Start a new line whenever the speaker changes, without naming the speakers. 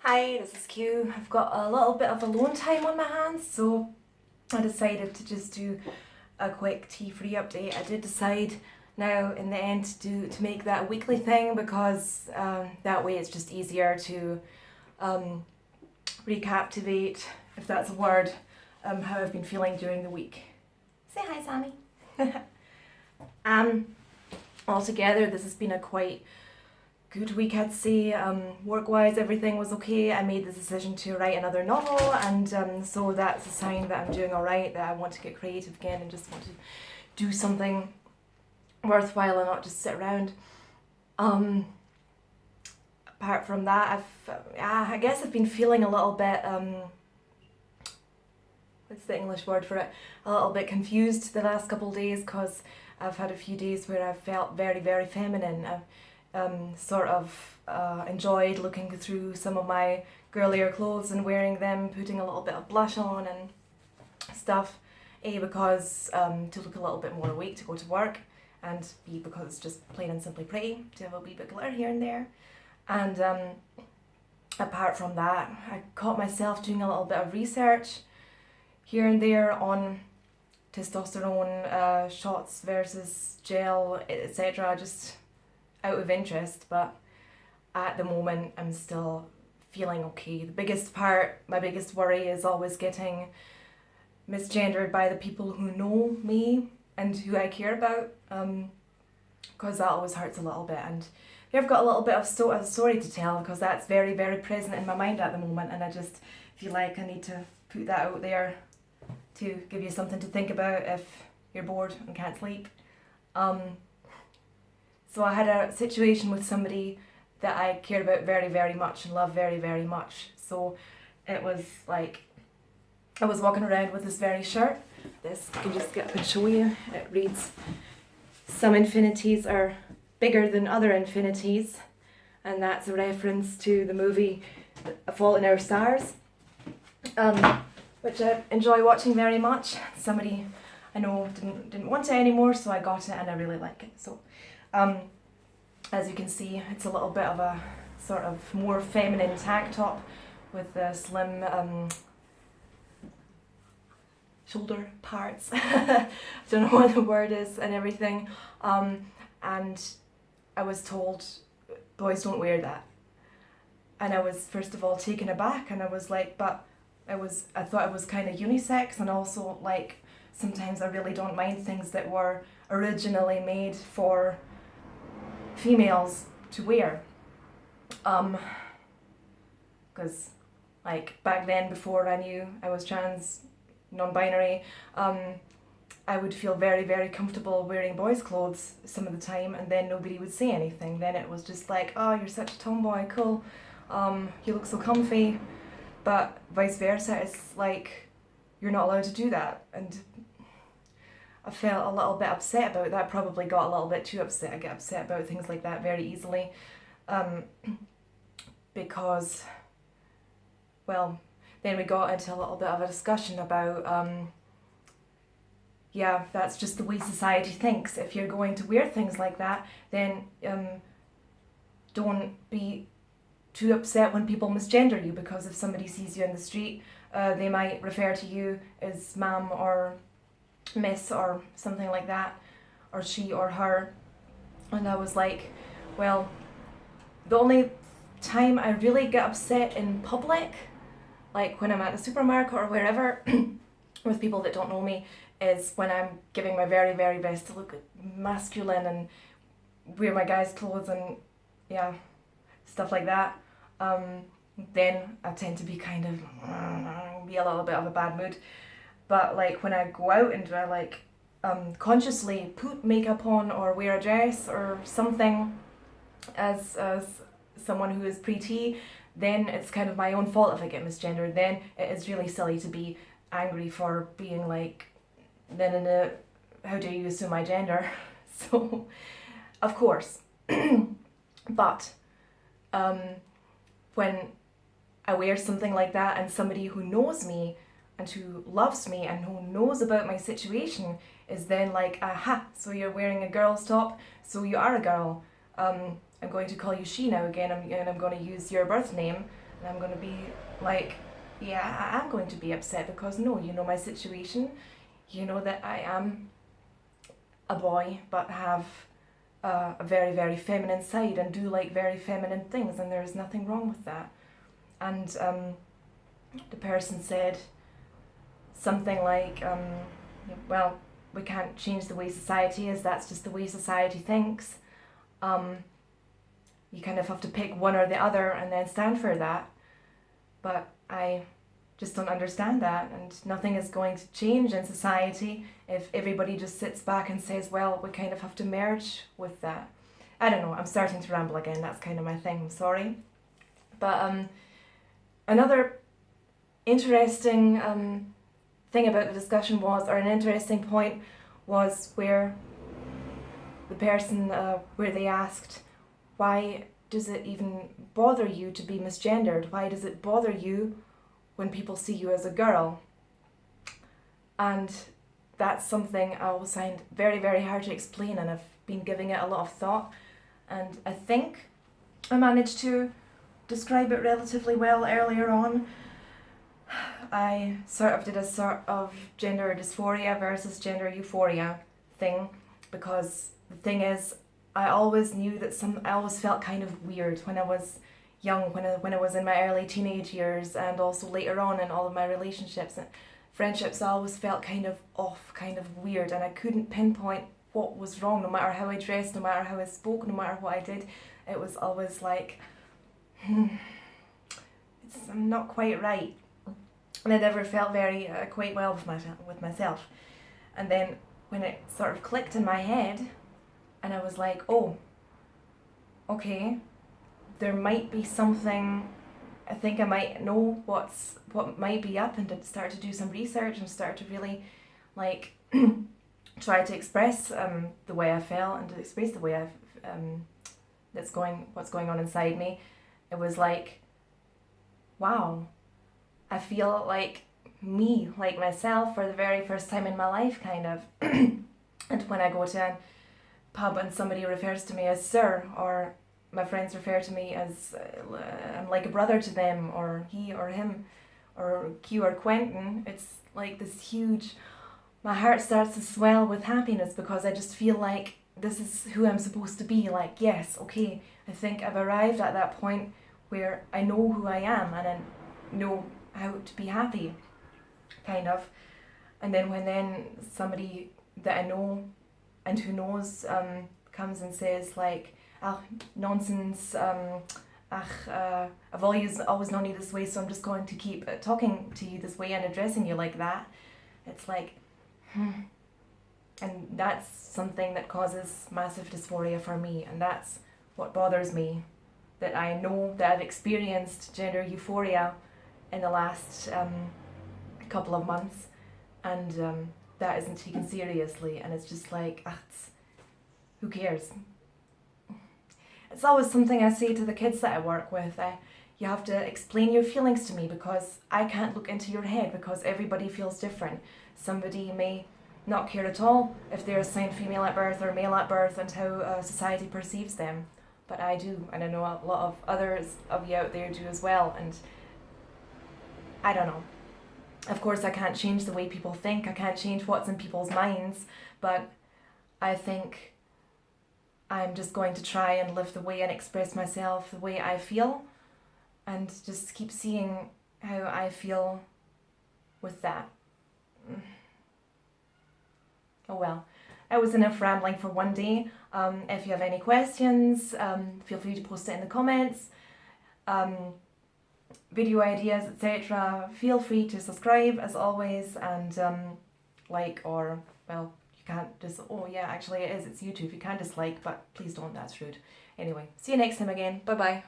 Hi, this is Q. I've got a little bit of alone time on my hands, so I decided to just do a quick tea-free update. I did decide now in the end to make that a weekly thing because that way it's just easier to recaptivate, if that's a word, how I've been feeling during the week. Say hi, Sammy. Altogether, this has been a quite good week, I'd say. Work-wise, everything was okay. I made the decision to write another novel, and so that's a sign that I'm doing all right, that I want to get creative again and just want to do something worthwhile and not just sit around. Apart from that, I guess I've been feeling a little bit, what's the English word for it? A little bit confused the last couple of days because I've had a few days where I've felt very, very feminine. Sort of enjoyed looking through some of my girlier clothes and wearing them, putting a little bit of blush on and stuff. A, because to look a little bit more awake to go to work, and B, because it's just plain and simply pretty to have a wee bit of glitter here and there. And apart from that, I caught myself doing a little bit of research here and there on testosterone shots versus gel, etc. Just out of interest, but at the moment I'm still feeling okay. The biggest part, my biggest worry is always getting misgendered by the people who know me and who I care about, because that always hurts a little bit. And here I've got a little bit of a story to tell, because that's very, very present in my mind at the moment, and I just feel like I need to put that out there to give you something to think about if you're bored and can't sleep. So I had a situation with somebody that I cared about very, very much and loved very, very much. So it was like, I was walking around with this very shirt. This, I can just get up and show you. It reads, "Some infinities are bigger than other infinities." And that's a reference to the movie A Fault in Our Stars, which I enjoy watching very much. Somebody I know didn't want it anymore, so I got it and I really like it. So as you can see, it's a little bit of a sort of more feminine tank top with the slim shoulder parts. I don't know what the word is and everything. And I was told, boys don't wear that. And I was first of all taken aback, and I was like, but I thought it was kind of unisex, and also like sometimes I really don't mind things that were originally made for females to wear, because like back then, before I knew I was trans, non-binary, I would feel very, very comfortable wearing boys' clothes some of the time, and then nobody would say anything. Then it was just like, oh, you're such a tomboy, cool, you look so comfy. But vice versa, it's like, you're not allowed to do that. And I felt a little bit upset about that, probably got a little bit too upset. I get upset about things like that very easily, because, well, then we got into a little bit of a discussion about, yeah, that's just the way society thinks. If you're going to wear things like that, then don't be too upset when people misgender you, because if somebody sees you in the street, they might refer to you as ma'am or miss or something like that, or she or her. And I was like, well, the only time I really get upset in public, like when I'm at the supermarket or wherever with people that don't know me, is when I'm giving my very, very best to look masculine and wear my guy's clothes and yeah, stuff like that. Then I tend to be kind of be a little bit of a bad mood. But like when I go out and I like consciously put makeup on or wear a dress or something as someone who is pre-T, then it's kind of my own fault if I get misgendered. Then it is really silly to be angry for being like, then how dare you assume my gender? So, of course. But when I wear something like that and somebody who knows me and who loves me and who knows about my situation is then like, aha, so you're wearing a girl's top, so you are a girl. I'm going to call you she now again, and I'm going to use your birth name. and I'm going to be like, yeah, I am going to be upset because no, you know my situation. You know that I am a boy but have a very, very feminine side and do like very feminine things, and there's nothing wrong with that. And the person said something like, well, we can't change the way society is, that's just the way society thinks. You kind of have to pick one or the other and then stand for that. But I just don't understand that, and nothing is going to change in society if everybody just sits back and says, well, we kind of have to merge with that. I don't know, I'm starting to ramble again, that's kind of my thing, I'm sorry. But another interesting thing about the discussion was, or an interesting point was where the person, where they asked, why does it even bother you to be misgendered? Why does it bother you when people see you as a girl? And that's something I always find very, very hard to explain, and I've been giving it a lot of thought, and I think I managed to describe it relatively well earlier on. I sort of did a sort of gender dysphoria versus gender euphoria thing, because the thing is, I always knew that I always felt kind of weird when I was young, when I was in my early teenage years, and also later on in all of my relationships and friendships. I always felt kind of off, kind of weird, and I couldn't pinpoint what was wrong, no matter how I dressed, no matter how I spoke, no matter what I did. It was always like, I'm not quite right. And I never felt very quite well with myself. And then when it sort of clicked in my head, and I was like, oh, okay, there might be something, I think I might know what might be up, and to start to do some research and start to really like try to express the way I felt, and to express the way what's going on inside me. It was like, wow, I feel like me, like myself, for the very first time in my life, kind of. And when I go to a pub and somebody refers to me as sir, or my friends refer to me as I'm like a brother to them, or he or him, or Q or Quentin, it's like this huge, my heart starts to swell with happiness, because I just feel like this is who I'm supposed to be. Like, yes, okay, I think I've arrived at that point where I know who I am, and I know how to be happy, kind of. And then when somebody that I know and who knows comes and says like, ah, nonsense, I've always known you this way, so I'm just going to keep talking to you this way and addressing you like that. It's like, and that's something that causes massive dysphoria for me, and that's what bothers me, that I know that I've experienced gender euphoria in the last couple of months, and that isn't taken seriously, and it's just like, who cares? It's always something I say to the kids that I work with. You have to explain your feelings to me, because I can't look into your head, because everybody feels different. Somebody may not care at all if they're assigned female at birth or male at birth, and how society perceives them. But I do, and I know a lot of others of you out there do as well, and I don't know. Of course, I can't change the way people think, I can't change what's in people's minds, but I think I'm just going to try and live the way and express myself the way I feel, and just keep seeing how I feel with that. Oh well, that was enough rambling for one day. If you have any questions, feel free to post it in the comments. Video ideas, etc. Feel free to subscribe as always, and like, or, well, you can't just, oh yeah, actually it's YouTube, you can dislike, but please don't, that's rude. Anyway, see you next time again, bye bye.